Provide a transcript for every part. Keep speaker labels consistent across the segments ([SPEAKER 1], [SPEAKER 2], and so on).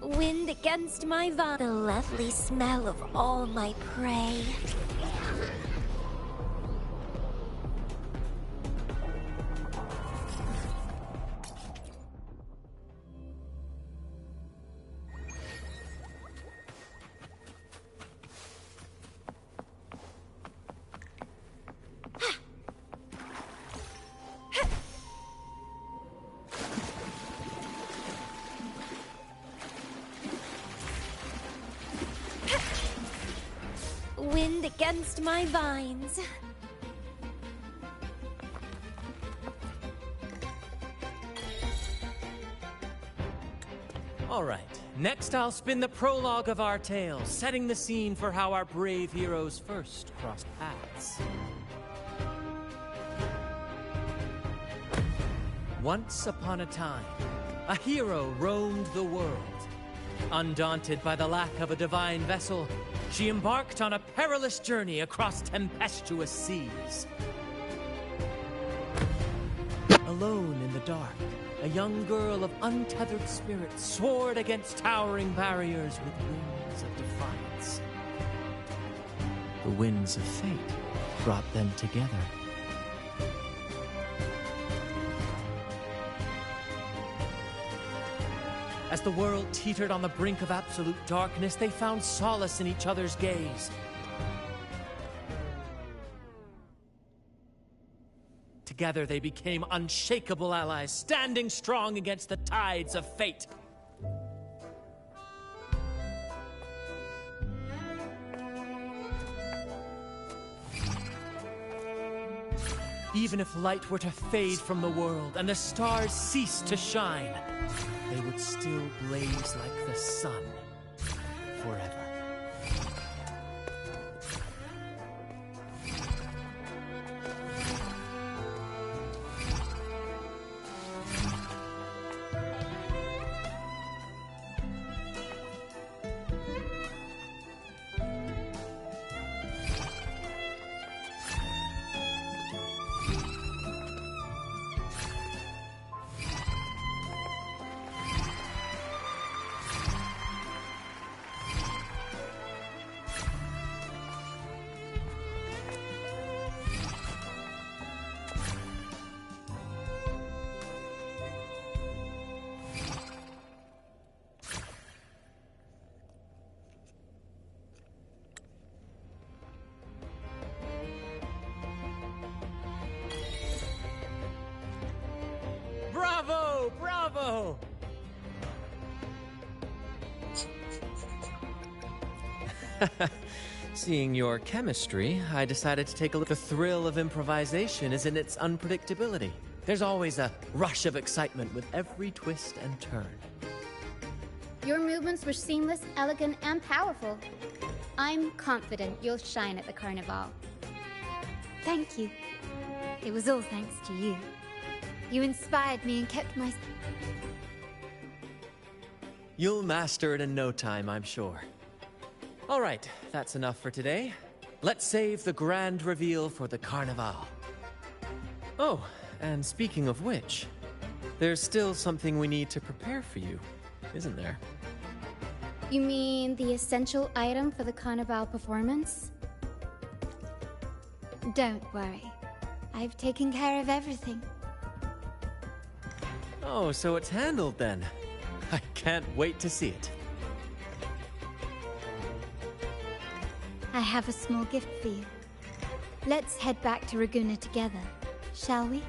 [SPEAKER 1] Wind against my vine. The lovely smell of all my prey. Wind against my vines.
[SPEAKER 2] All right, next I'll spin the prologue of our tale, setting the scene for how our brave heroes first crossed paths. Once upon a time, a hero roamed the world. Undaunted by the lack of a divine vessel, she embarked on a perilous journey across tempestuous seas. Alone in the dark, a young girl of untethered spirit soared against towering barriers with wings of defiance. The winds of fate brought them together. As the world teetered on the brink of absolute darkness, they found solace in each other's gaze. Together they became unshakable allies, standing strong against the tides of fate. Even if light were to fade from the world and the stars cease to shine, they would still blaze like the sun forever. Bravo! Bravo! Seeing your chemistry, I decided to take a look. The thrill of improvisation is in its unpredictability. There's always a rush of excitement with every twist and turn.
[SPEAKER 3] Your movements were seamless, elegant, and powerful. I'm confident you'll shine at the Carnival.
[SPEAKER 4] Thank you. It was all thanks to you. You inspired me and kept my...
[SPEAKER 2] You'll master it in no time, I'm sure. All right, that's enough for today. Let's save the grand reveal for the Carnival. Oh, and speaking of which, there's still something we need to prepare for you, isn't there?
[SPEAKER 3] You mean the essential item for the Carnival performance?
[SPEAKER 4] Don't worry. I've taken care of everything.
[SPEAKER 2] Oh, so it's handled then. I can't wait to see it.
[SPEAKER 4] I have a small gift for you. Let's head back to Raguna together, shall we?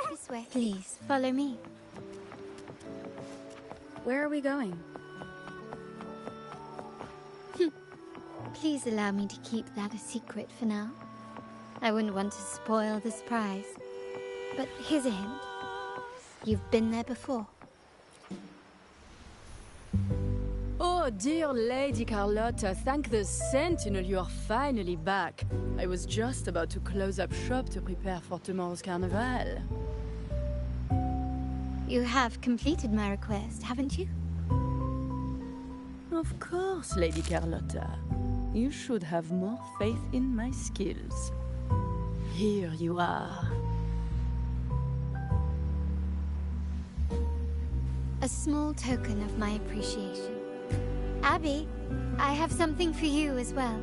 [SPEAKER 4] This way. Please, follow me.
[SPEAKER 5] Where are we going?
[SPEAKER 4] Please allow me to keep that a secret for now. I wouldn't want to spoil the surprise. But here's a hint. You've been there before.
[SPEAKER 5] Oh, dear Lady Carlotta, thank the Sentinel you are finally back. I was just about to close up shop to prepare for tomorrow's carnival.
[SPEAKER 4] You have completed my request, haven't you?
[SPEAKER 5] Of course, Lady Carlotta. You should have more faith in my skills. Here you are.
[SPEAKER 4] A small token of my appreciation. Abby, I have something for you as well.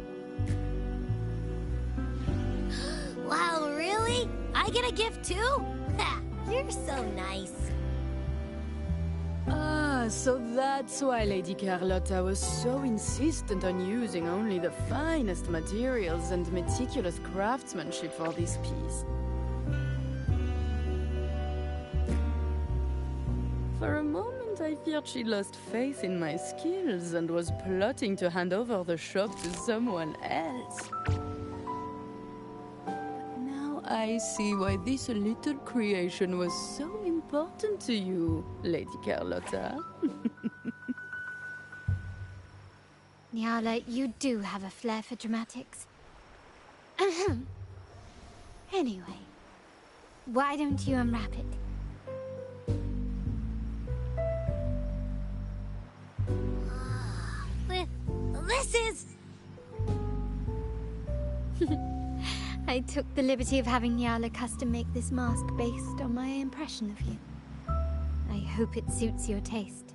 [SPEAKER 1] Wow, really? I get a gift too? Ha! You're so nice.
[SPEAKER 5] Ah, so that's why Lady Carlotta was so insistent on using only the finest materials and meticulous craftsmanship for this piece. For a moment, I feared she lost faith in my skills and was plotting to hand over the shop to someone else. But now I see why this little creation was so important to you, Lady Carlotta.
[SPEAKER 4] Nyala, you do have a flair for dramatics. Ahem. Anyway, why don't you unwrap it?
[SPEAKER 1] This is...
[SPEAKER 4] I took the liberty of having Nyala custom make this mask based on my impression of you. I hope it suits your taste.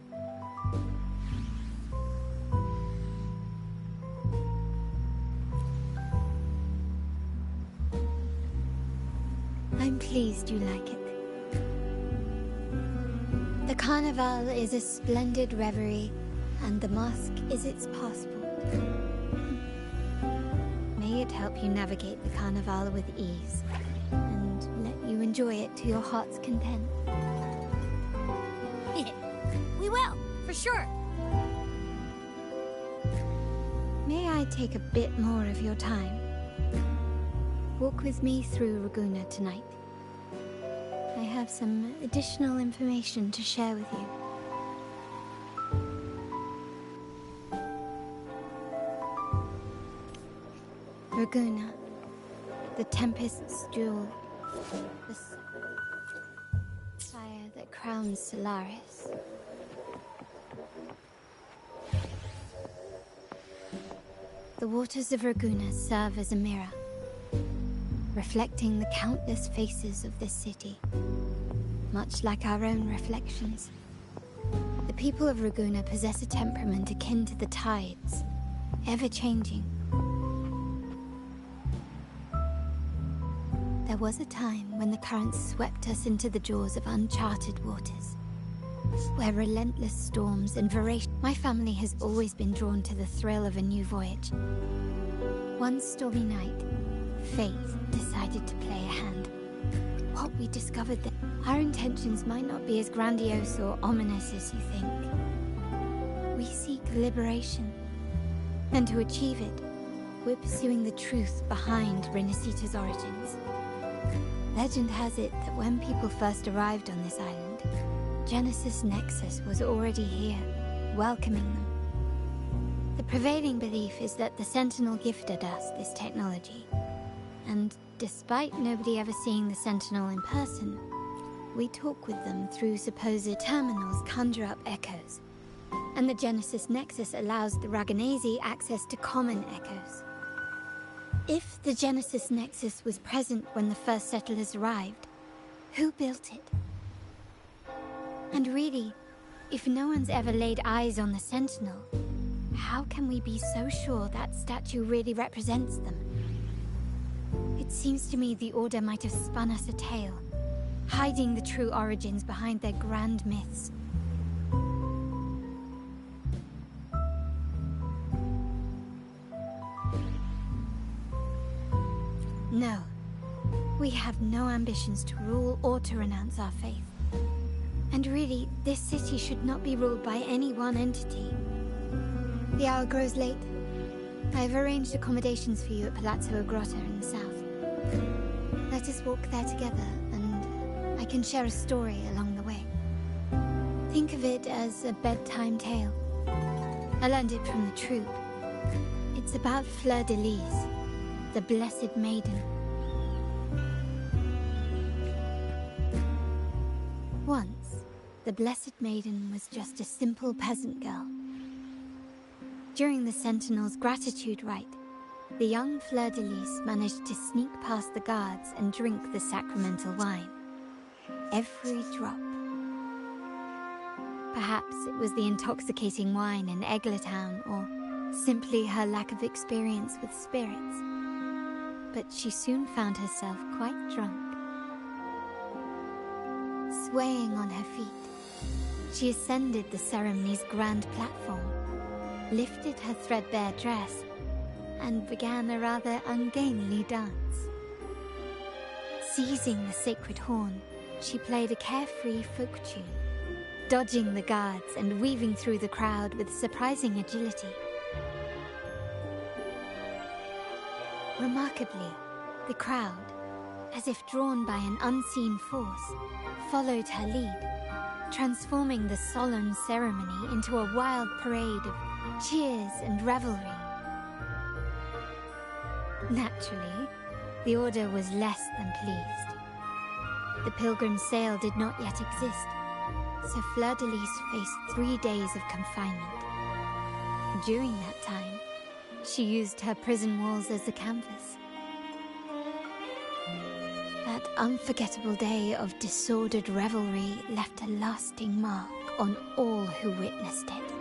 [SPEAKER 4] I'm pleased you like it. The Carnival is a splendid reverie, and the mask is its passport. May it help you navigate the Carnival with ease, and let you enjoy it to your heart's content.
[SPEAKER 1] We will, for sure.
[SPEAKER 4] May I take a bit more of your time? Walk with me through Ragusa tonight. I have some additional information to share with you. Ragusa, the Tempest's jewel, the fire that crowns Solaris. The waters of Ragusa serve as a mirror, reflecting the countless faces of this city, much like our own reflections. The people of Ragusa possess a temperament akin to the tides, ever-changing. There was a time when the currents swept us into the jaws of uncharted waters, where relentless storms and voracious... My family has always been drawn to the thrill of a new voyage. One stormy night, fate decided to play a hand. What we discovered that our intentions might not be as grandiose or ominous as you think. We seek liberation, and to achieve it, we're pursuing the truth behind Renacita's origins. Legend has it that when people first arrived on this island, Genesis Nexus was already here, welcoming them. The prevailing belief is that the Sentinel gifted us this technology, and despite nobody ever seeing the Sentinel in person, we talk with them through supposed terminals conjure up echoes, and the Genesis Nexus allows the Raganese access to common echoes. If the Genesis Nexus was present when the first settlers arrived, who built it? And really, if no one's ever laid eyes on the Sentinel, how can we be so sure that statue really represents them? It seems to me the Order might have spun us a tale, hiding the true origins behind their grand myths. No, we have no ambitions to rule or to renounce our faith. And really, this city should not be ruled by any one entity. The hour grows late. I have arranged accommodations for you at Palazzo Grotta in the south. Let us walk there together and I can share a story along the way. Think of it as a bedtime tale. I learned it from the troupe. It's about Fleur-de-Lis, the Blessed Maiden. Once, the Blessed Maiden was just a simple peasant girl. During the Sentinel's gratitude rite, the young Fleur-de-Lis managed to sneak past the guards and drink the sacramental wine. Every drop. Perhaps it was the intoxicating wine in Eglatown, or simply her lack of experience with spirits. But she soon found herself quite drunk. Swaying on her feet, she ascended the ceremony's grand platform, lifted her threadbare dress, and began a rather ungainly dance. Seizing the sacred horn, she played a carefree folk tune, dodging the guards and weaving through the crowd with surprising agility. Remarkably, the crowd, as if drawn by an unseen force, followed her lead, transforming the solemn ceremony into a wild parade of cheers and revelry. Naturally, the Order was less than pleased. The pilgrim's sale did not yet exist, so Fleur-de-Lis faced 3 days of confinement. During that time, she used her prison walls as a canvas. That unforgettable day of disordered revelry left a lasting mark on all who witnessed it.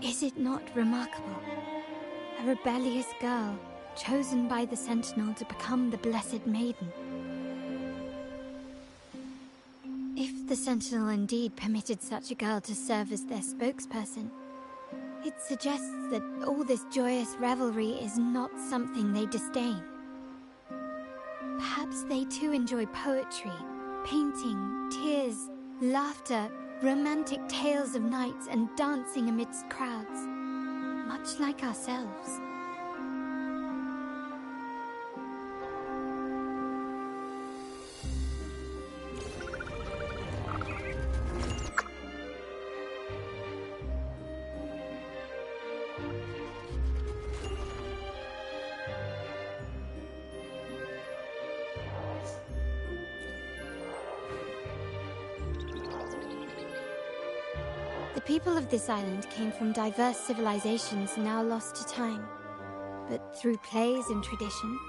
[SPEAKER 4] Is it not remarkable? A rebellious girl chosen by the Sentinel to become the Blessed Maiden. If the Sentinel indeed permitted such a girl to serve as their spokesperson, it suggests that all this joyous revelry is not something they disdain. Perhaps they too enjoy poetry, painting, tears, laughter, romantic tales of nights, and dancing amidst crowds, much like ourselves. The people of this island came from diverse civilizations now lost to time, but through plays and tradition,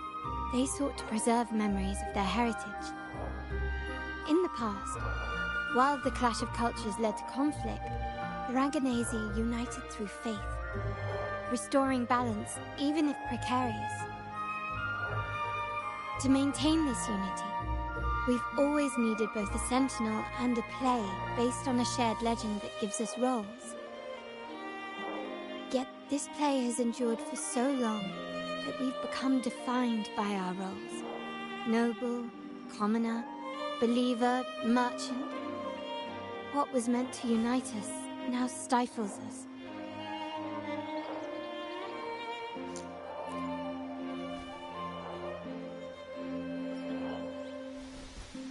[SPEAKER 4] they sought to preserve memories of their heritage. In the past, while the clash of cultures led to conflict, the Raganazi united through faith, restoring balance even if precarious. To maintain this unity, we've always needed both a sentinel and a play based on a shared legend that gives us roles. Yet this play has endured for so long that we've become defined by our roles. Noble, commoner, believer, merchant. What was meant to unite us now stifles us.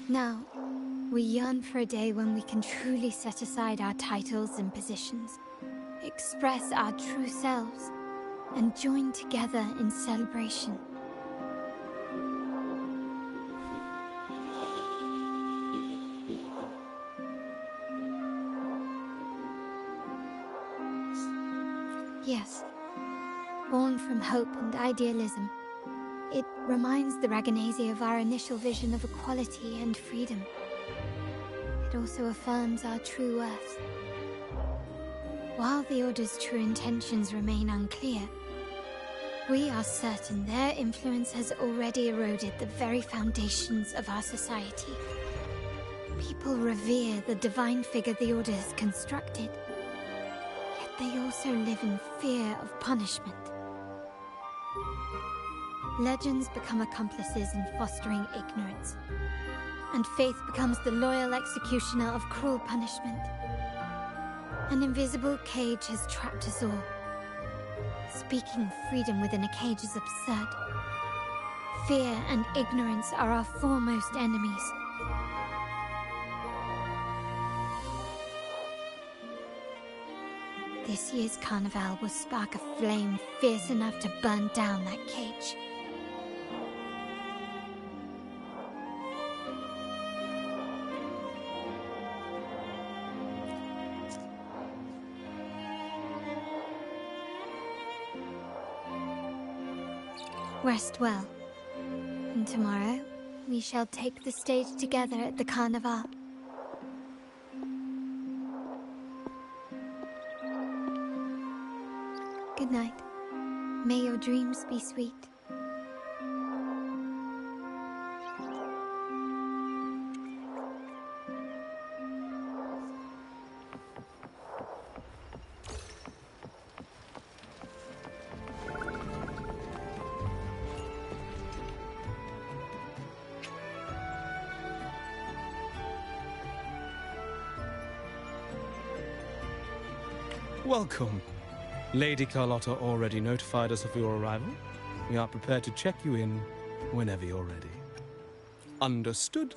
[SPEAKER 4] Now, we yearn for a day when we can truly set aside our titles and positions, express our true selves, and join together in celebration. Yes, born from hope and idealism, it reminds the Raganazi of our initial vision of equality and freedom. It also affirms our true worth. While the Order's true intentions remain unclear, we are certain their influence has already eroded the very foundations of our society. People revere the divine figure the Order has constructed, yet they also live in fear of punishment. Legends become accomplices in fostering ignorance, and faith becomes the loyal executioner of cruel punishment. An invisible cage has trapped us all. Speaking of freedom within a cage is absurd. Fear and ignorance are our foremost enemies. This year's carnival will spark a flame fierce enough to burn down that cage. Rest well. And tomorrow, we shall take the stage together at the carnival. Good night. May your dreams be sweet.
[SPEAKER 6] Welcome. Lady Carlotta already notified us of your arrival. We are prepared to check you in whenever you're ready. Understood.